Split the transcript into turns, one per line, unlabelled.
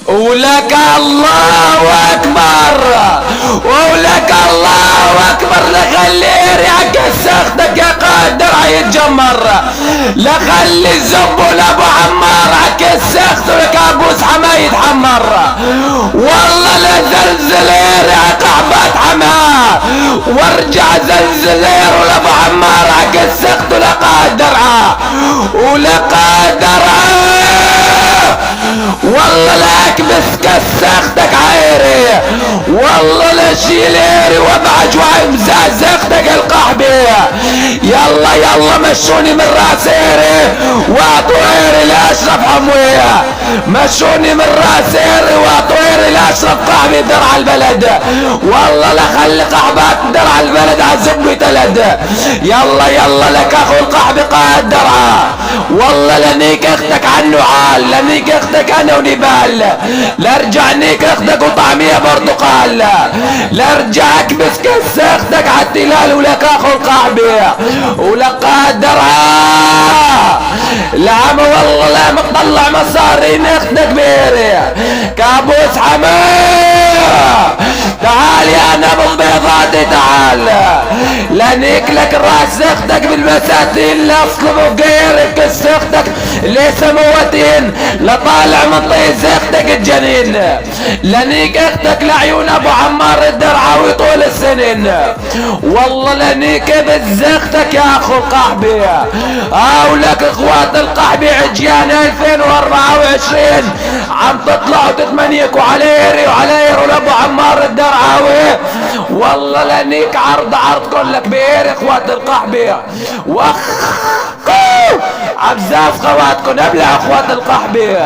ولك الله اكبر، ولك الله اكبر. لخلي ريعك سختك يا قادر يتجمر، لخلي الزبون ابو عمار عك السخت ولك ابو سحما يتحمر. والله لا زلزل ريعك قحبات حما، وارجع زلزل ولابو عمار عك السخت ولقادر ولقادر. والله لا اكبس كسختك عيري، والله لا شيليري وابعج ومزازختك القحبي. يلا يلا مشوني من راسيري واطويري لاشرف حمويه، مشوني من راسيري واطويري لاشرف قحبي درع البلد. والله لا خلي قحبات درع البلد عزبني تلد. يلا يلا لك اخو القحبي قادر، والله لنيك اختك عنه عال، لنيك اختك انا ونبال، لارجع نيك اختك وطعمية برتقال، لارجع اكبس كس اختك عالتلال. ولك اخو القحبي ولقادر العم والله لا مطلع مصارين اختك بيري كابوس حماه. تعال يا نبض بيضاتي تعال، لنيك لك راس اختك بالمساتين، لاصلب وغيرك كس اختك ليس موتين، لطالع من طيز اختك الجنين، لنيك اختك لعيون ابو عمار الدرعاوي طول السنين. والله لنيك بز اختك يا اخو القحبي، ولك اخوات القحبي عجيان 2024 عم تطلعوا تتمنيكوا عليري وعلير ولابو عمار الدرعاوي. والله لنيك عرض كلك بير اخوات القحبي، عبزاف خواتكم ابلع اخوات القحبي.